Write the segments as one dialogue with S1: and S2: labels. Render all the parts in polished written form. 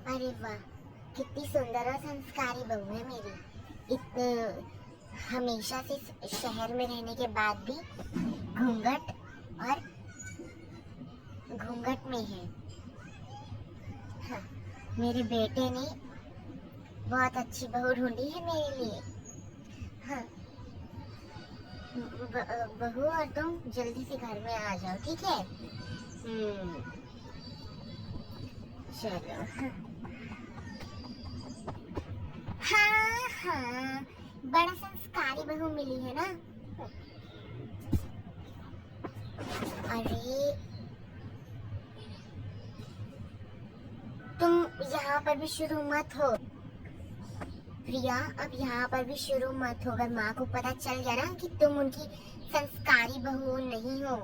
S1: अरे वाह, कितनी सुंदर और संस्कारी बहू है मेरी। इतने हमेशा से शहर में रहने के बाद भी घूंघट और घूंघट में है। हाँ, मेरे बेटे ने बहुत अच्छी बहू ढूंढी है मेरे लिए। हाँ, बहू और तुम जल्दी से घर में आ जाओ, ठीक है? चलो। हाँ हाँ, बड़ा संस्कारी बहू मिली है ना। अरे तुम यहाँ पर भी शुरू मत हो प्रिया, अब यहाँ पर भी शुरू मत हो। अगर माँ को पता चल गया ना कि तुम उनकी संस्कारी बहू नहीं हो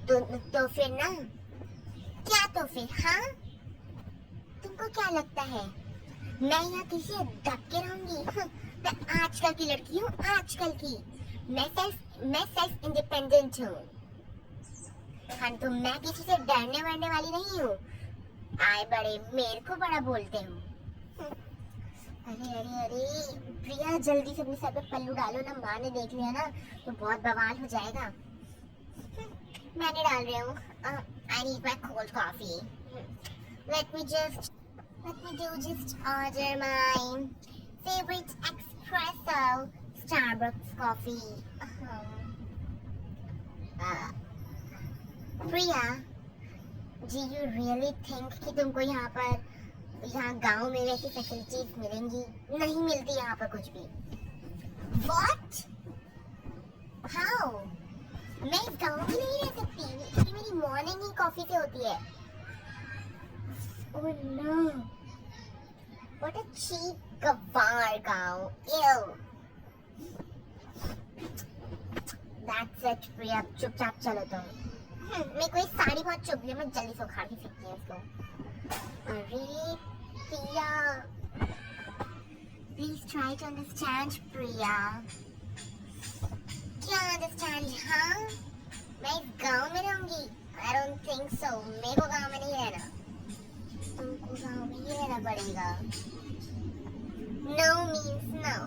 S1: तो फिर ना, क्या तो फिर? हाँ, तुमको क्या लगता है मैं यहाँ किसी से दब के रहूंगी? मैं आजकल की लड़की हूँ, आजकल की। मैं सेल्फ इंडिपेंडेंट हूँ। हाँ, तो मैं किसी से डरने वरने वाली नहीं हूँ। आए बड़े मेरे को बड़ा बोलते हो। अरे अरे अरे प्रिया, जल्दी से अपने सर पे पल्लू डालो ना, माँ ने देख लिया ना तो बहुत बवाल हो जाएगा। मैंने डाल रही हूँ। I need my cold coffee. Let me do just order my favorite espresso Starbucks coffee. Priya, do you really think कि तुमको यहाँ गांव में वैसी फैसिलिटीज मिलेंगी? नहीं मिलती यहाँ पर कुछ भी। What? How? मैं इस गांव में नहीं रह सकती क्योंकि मेरी मॉर्निंग ही कॉफी से होती है। Oh no! What a cheap गवार गांव। Ew! That's it प्रिया, चुपचाप चलो तुम। मेरे को ये साड़ी बहुत चुभ रही है, मैं जल्दी से उखाड़ के फेंकती हूँ इसको। अरे प्रिया, please try to understand प्रिया। क्या understand? हाँ, मैं इस गांव में रहूंगी? I don't think so. मेरे को गांव में नहीं रहना। तुमको गांव में ही रहना पड़ेगा। No means no.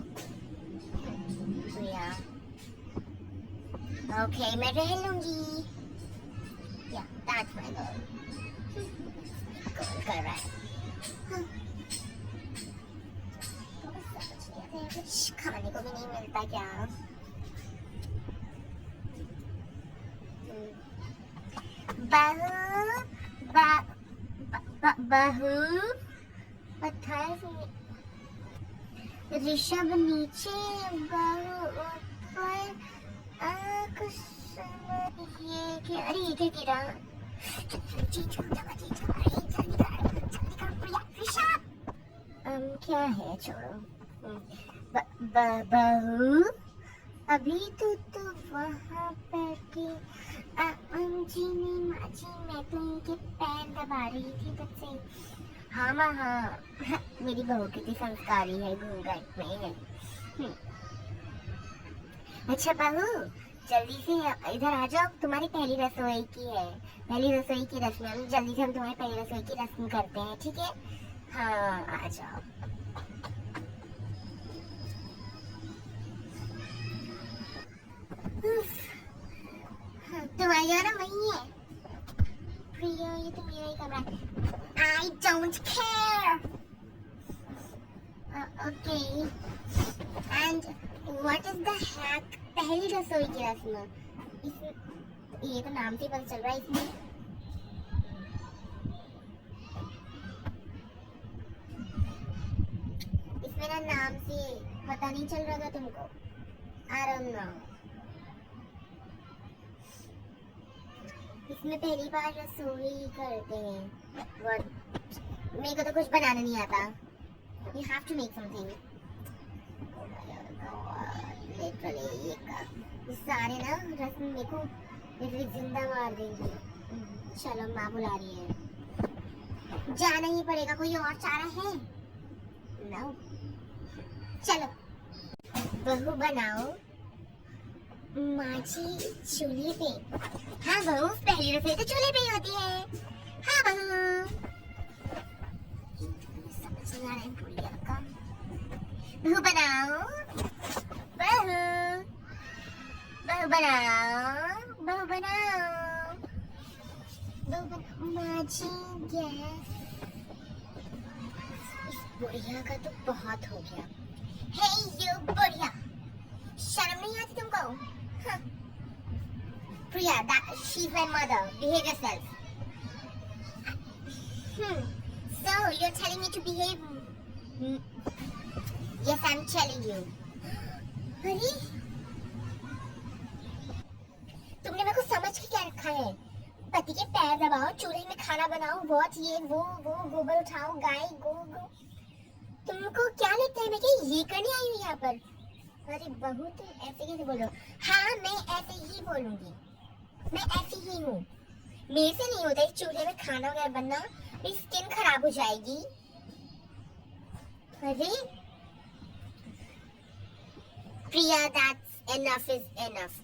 S1: प्रिया, okay, मैं रह लूंगी। Yeah, that's my goal. Goal कर रहा है। कुछ खाने को भी नहीं मिलता क्या? बहू पत्थर ऋषभ नीचे, बहू ऊपर। ये क्या? अरे ये क्या गिरा? क्या है? छोड़ो। बहू, अभी तो वहाँ बैठी अंजीनी माजी, मैं तो इनके पैर दबा रही थी तब से। हाँ माँ, हाँ, मेरी बहू कितनी संस्कारी है, घूंघट में है। अच्छा बहू, जल्दी से इधर आ जाओ, तुम्हारी पहली रसोई की है। पहली रसोई की रस्म, जल्दी से हम तुम्हारी पहली रसोई की रस्म करते हैं, ठीक है? हाँ, आ जाओ। तुम्हारी जगह ना वही है प्रिया, ये तो मेरा ही कमरा है। I don't care. Okay. And what is the hack? पहली रसोई की रस्म। ये तो नाम से पता चल रहा है इसमें ना नाम से पता नहीं चल रहा था तुमको? I don't know. इसमें पहली बार रसोई करते हैं। मेरे को तो कुछ बनाना नहीं आता। You have to make something. Literally, ये सारे ना रस्म मेरे को जिंदा मार देंगी। चलो, माँ बुला रही है, जाना ही पड़ेगा। कोई और चारा है? No. चलो, बहू बनाओ माची चूल्हे पे। हाँ बहू, पहली रसोई तो चूल्हे पे ही होती है। हाँ बहू। आ रहा है प्रिया का। बहू बनाओ, बहू बहू बनाओ, बहू बनाओ, बहू बनाओ। माजी गैस, इस बुढ़िया का तो बहुत हो गया। हे यू बुढ़िया, शर्म नहीं आती तुमको? हाँ। Priya, she's my mother. Behave yourself. So you're telling me to behave? Yes, I'm telling you. अरे, तुमने मेरे को समझ के क्या रखा है? पति के पैर दबाओ, चूल्हे में खाना बनाओ, बहुत ये वो गोबर उठाओ, गाय गो। तुमको क्या लगता है मैं क्या ये करने आई हूँ यहाँ पर? अरे बहू, तुम ऐसे कैसे बोलो? हाँ, मैं ऐसे ही बोलूंगी। मैं ऐसी ही हूँ। मेरे से नहीं होता इस चूल्हे में खाना वगैरह बनना, मेरी स्किन खराब हो जाएगी। अरे प्रिया, that's enough is enough.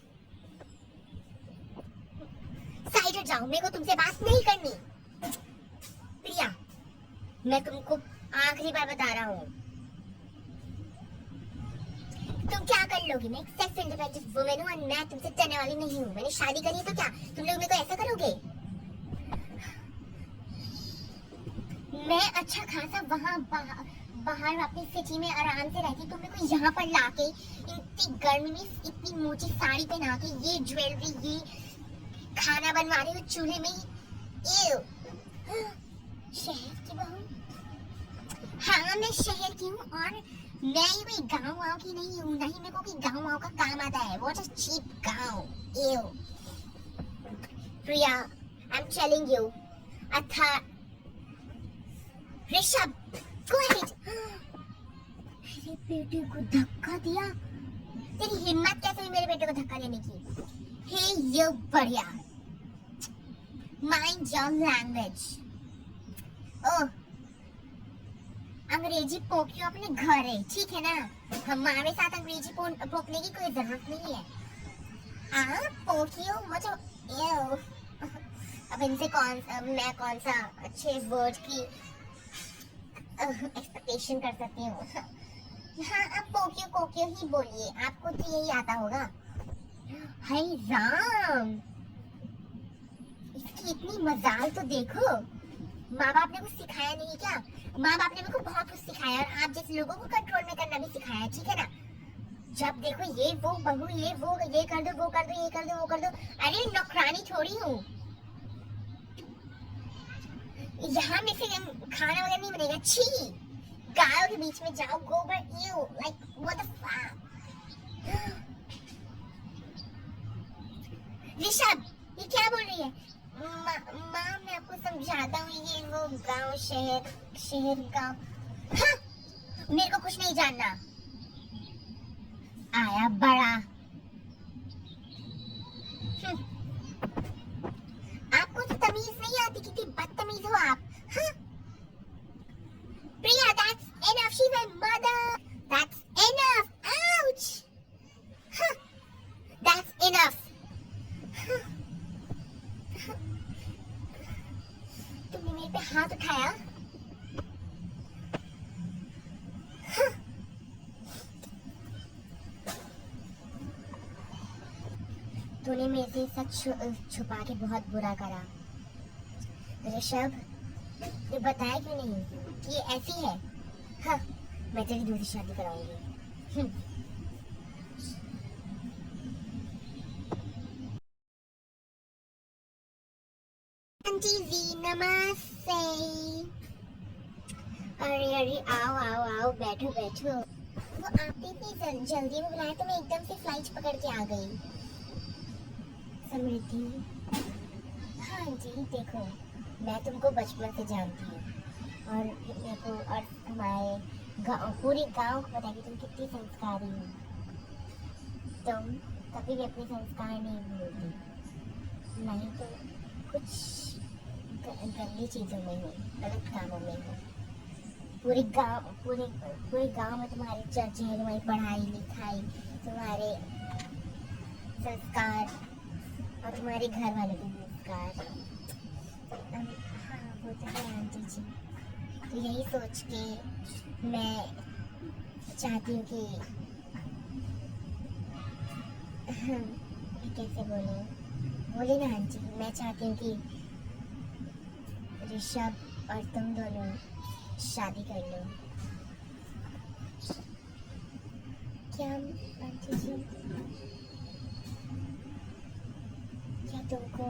S1: Side हट जाओ, मेरे को तुमसे बात नहीं करनी। प्रिया, मैं तुमको आखिरी बार बता रहा हूँ, तुम क्या कर लोगी? मैं एक सेल्फ इंडिपेंडेंट वुमेन हूँ और मैं तुमसे डरने वाली नहीं हूँ। मैंने शादी करी है तो क्या तुम लोग मेरे को ऐसा करोगे? मैं अच्छा खासा वहाँ बाहर अपनी सिटी में आराम से रहती, तुम मेरे को यहाँ पर लाके इतनी गर्मी में इतनी मोटी साड़ी पहना के ये ज्वेलरी, ये खाना बनवा रही हो चूल्हे में। शहर की बहू? हाँ, मैं शहर की हूँ और मैं ही कोई गाँव की नहीं हूँ, नहीं मेरे को कोई गाँव का काम आता है। What a cheap गाँव। Ew. Priya, I'm telling you. Rishabh, go ahead. अरे बेटे को धक्का दिया? तेरी हिम्मत कैसे हुई मेरे बेटे को धक्का देने की? Hey you बढ़िया, mind your language. Oh, अंग्रेजी पोकियो अपने घर है, ठीक है ना? हमारे साथ अंग्रेजी पोकने की कोई जरूरत नहीं है। हाँ, पोकियो वो तो अब इनसे मैं कौन सा अच्छे वर्ड की एक्सपेक्टेशन कर सकती हूँ? हाँ, आप पोकियो ही बोलिए, आपको तो यही आता होगा। हाय राम, इसकी इतनी मजाल तो देखो। माँ बाप ने कुछ सिखाया नहीं क्या? माँ बाप ने मेरे को बहुत कुछ सिखाया और आप जैसे लोगों को कंट्रोल में करना भी सिखाया, ठीक है ना? जब देखो ये वो बहू, ये वो, ये कर दो, वो कर दो, ये कर दो, वो कर दो। अरे नौकरानी थोड़ी हूँ, यहाँ में से खाना वगैरह नहीं बनेगा। छी, गायों के बीच में जाओ, गोबर, you like what the fuck. Rishabh, ये क्या बोल रही है? माँ, मैं आपको समझाता हूँ, ये वो गांव, शहर गांव। हाँ, मेरे को कुछ नहीं जानना। आया बड़ा। आपको तो तमीज नहीं आती, कितनी बदतमीज हो आप। हाँ? प्रिया, that's enough. She's my mother. That's enough. Ouch. Huh? That's enough. तुमने मेरे पे हाथ उठाया? तूने मेरे से सच छुपा के बहुत बुरा करा। ऋषभ, ये बताया क्यों नहीं कि ये ऐसी है? हाँ, मैं तेरी दूसरी शादी कराऊंगी। आंटी जी नमस्ते। अरे आओ आओ आओ, बैठो बैठो। वो आपने इतनी जल्दी में बुलाया तो मैं एकदम से फ्लाइट पकड़ के आ गई। समृद्धि, हाँ जी, देखो मैं तुमको बचपन से जानती हूँ और मेरे को और हमारे पूरे गांव को पता है कि तुम कितनी संस्कारी हो। तुम कभी भी अपने संस्कार नहीं भूलती, नहीं तो कुछ गंदी चीज़ों में हो, गलत कामों में हो। पूरे गांव में तुम्हारी चर्चा है, तुम्हारी पढ़ाई लिखाई, तुम्हारे संस्कार और तुम्हारे घर वालों के संस्कार। हाँ, वो तो है आंटी जी। तो यही सोच के मैं चाहती हूँ कि कैसे बोले ना आंटी, मैं चाहती हूँ कि ऋषभ और तुम दोनों शादी कर लो। क्या आंटी जी, क्या तुमको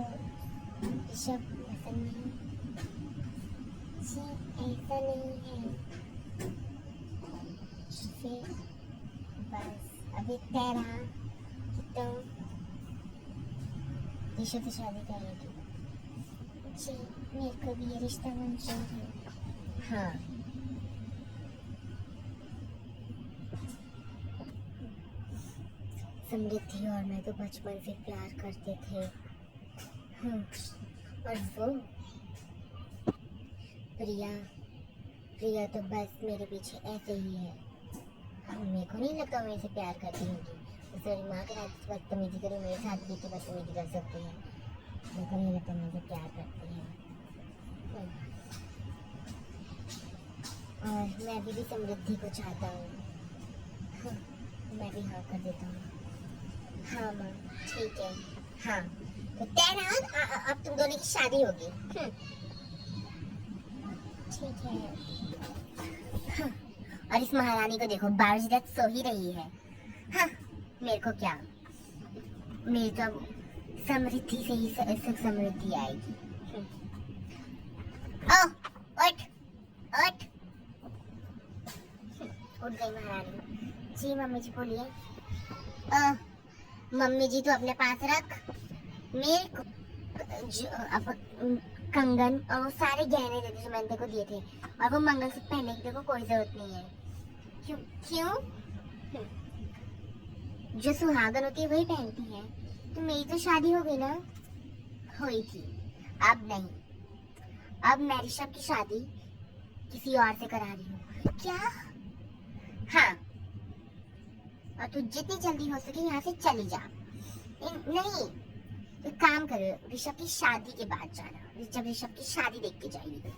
S1: ऋषभ पसंद नहीं? जी ऐसा नहीं है, फिर बस अभी तय रहा कि तुम ऋषभ से शादी करोगी। जी मेरे को भी ये रिश्ता मंजूर है। हाँ समृद्धि और मैं तो बचपन से प्यार करते थे। और वो प्रिया तो बस मेरे पीछे ऐसे ही है। मेरे को नहीं लगता मैं इसे प्यार करती होगी। उसकी माँ के साथ बदतमीजी करी, मेरे साथ भी बदतमीजी कर सकती है। मेरे को नहीं लगता मैं इसे प्यार करती है। और मैं अभी भी समृद्धि को चाहता हूँ। मैं भी हाँ कर देता हूँ। हाँ माँ ठीक है। हाँ तो तय रहा, अब तुम दोनों की शादी होगी। ठीक है। हाँ, और इस महारानी को देखो 12 बजे तक सो ही रही है। हाँ मेरे को क्या, मेरी तो समृद्धि से ही समृद्धि आएगी। ओ उठ उठ उठ गई महारानी। जी मम्मी जी बोलिए। मम्मी जी तो अपने पास रख, मेरे को कंगन और सारे गहने दे जो मैंने तेको दिए थे, और वो मंगलसूत्र पहनने की कोई जरूरत नहीं है। क्यों क्यों? जो सुहागन होती है वही पहनती है। तो मेरी तो शादी हो गई ना। हुई थी, अब नहीं। अब मैं ऋषभ की शादी किसी और से करा रही हूँ। क्या? हाँ और तू जितनी जल्दी हो सके यहाँ से चली जा। नहीं एक काम करो, ऋषभ की शादी के बाद जाना, जब ऋषभ की शादी देख के जाएगी।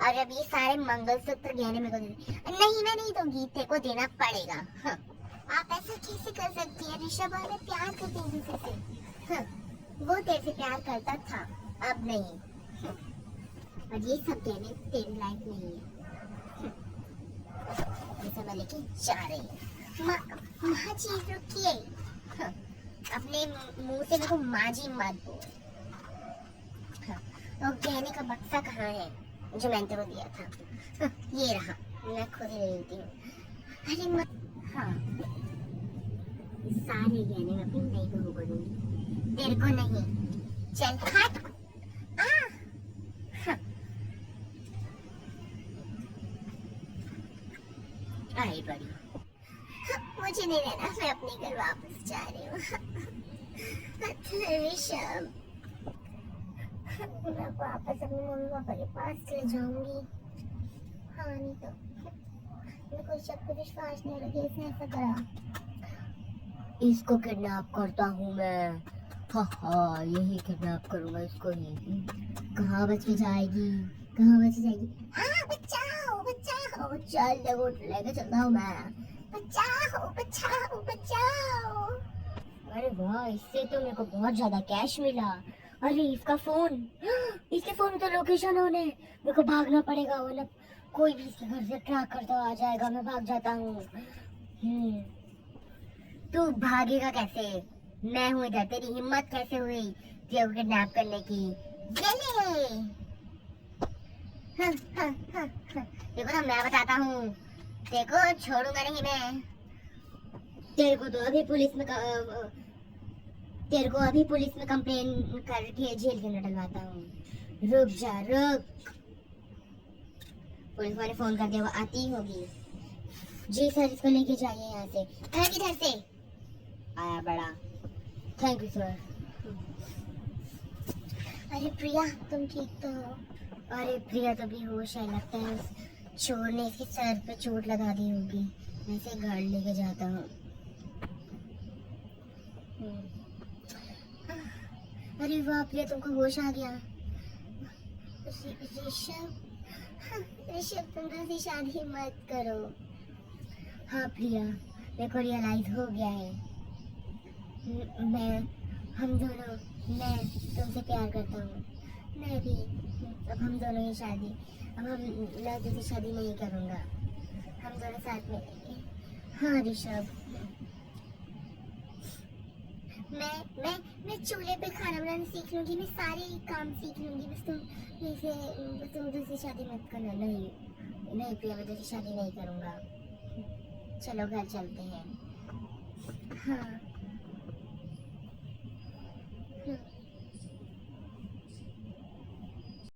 S1: और अब ये सारे मंगलसूत्र गहने मेरे को दे। नहीं मैं नहीं दूंगी, तेरे को देना पड़ेगा। हाँ आप ऐसा कैसे कर सकती है? ऋषभ और मैं प्यार करते हैं दूसरे से। हाँ वो तेरे से प्यार करता था, अब नहीं। और ये सब गहने तेरे लायक नहीं है। ये सब मैं लेके जा रही हूँ। माँ जी रुकिए। हाँ, अपने मुंह से मेरे को माँ जी मत बोल। हाँ, और गहने का बक्सा कहाँ है जो मैंने तेरे को दिया था? हाँ, ये रहा, मैं खुद ही ले लेती हूँ। अरे हाँ सारे गहने मैं अपनी नई बहू को दूंगी, तेरे को नहीं। चल हट। हाँ, आई बड़ी। मुझे नहीं रहना, मैं अपने घर वापस जा रही हूँ। ऋषभ मैं वापस अपने मम्मी पापा के पास चले जाऊंगी। हाँ नहीं तो मेरे को ऋषभ पे विश्वास नहीं हो रहा, इसने ऐसा करा। इसको किडनैप करता हूँ मैं। हाँ यही किडनैप करूंगा इसको ही। कहाँ बच के जाएगी, कहाँ बच जाएगी? हाँ बचाओ बचाओ, चल लेके चलता हूँ मैं। बचाओ बचाओ बचाओ। अरे वाह इससे तो मेरे को बहुत ज्यादा कैश मिला। अरे इसका फोन, इसके फोन में तो लोकेशन ऑन है। मेरे को भागना पड़ेगा, वरना कोई भी इसके घर से ट्रैक करता आ जाएगा। मैं भाग जाता हूँ। तू भागेगा कैसे? मैं हूँ इधर, तेरी हिम्मत कैसे हुई तेरे को किडनैप करने की? ले देखो ना मैं बताता हूँ, देखो छोड़ूंगा नहीं मैं। तेरे को अभी पुलिस में कंप्लेन करके जेल के अंदर डलवाता हूँ। रुक जा रुक, पुलिस वाले फोन कर दिया, वो आती होगी। जी सर इसको लेके जाइए यहाँ से। किधर से आया बड़ा? Thank you sir. अरे प्रिया तुम ठीक तो हो? अरे प्रिया तो बेहोश है, लगता है उस चोर ने इसके सर पे चोट लगा दी होगी। मैं इसे घर लेके जाता हूँ। अरे वाह प्रिया तुमको होश आ गया। ऋषभ हाँ, ऋषभ तुम दूसरी शादी मत करो। हाँ प्रिया, मेरे को रियलाइज हो गया है। मैं तुमसे प्यार करता हूँ। मैं भी। अब हम दोनों की शादी, मैं दूसरी शादी नहीं करूँगा। हम दोनों साथ में रहेंगे। हाँ ऋषभ, मैं चूल्हे पे खाना बनाना सीख लूंगी, मैं सारे काम सीख लूंगी। बस तुम दूसरी शादी मत करना। नहीं नहीं प्रिया, मैं दूसरी शादी नहीं करूँगा। चलो घर चलते हैं। हाँ।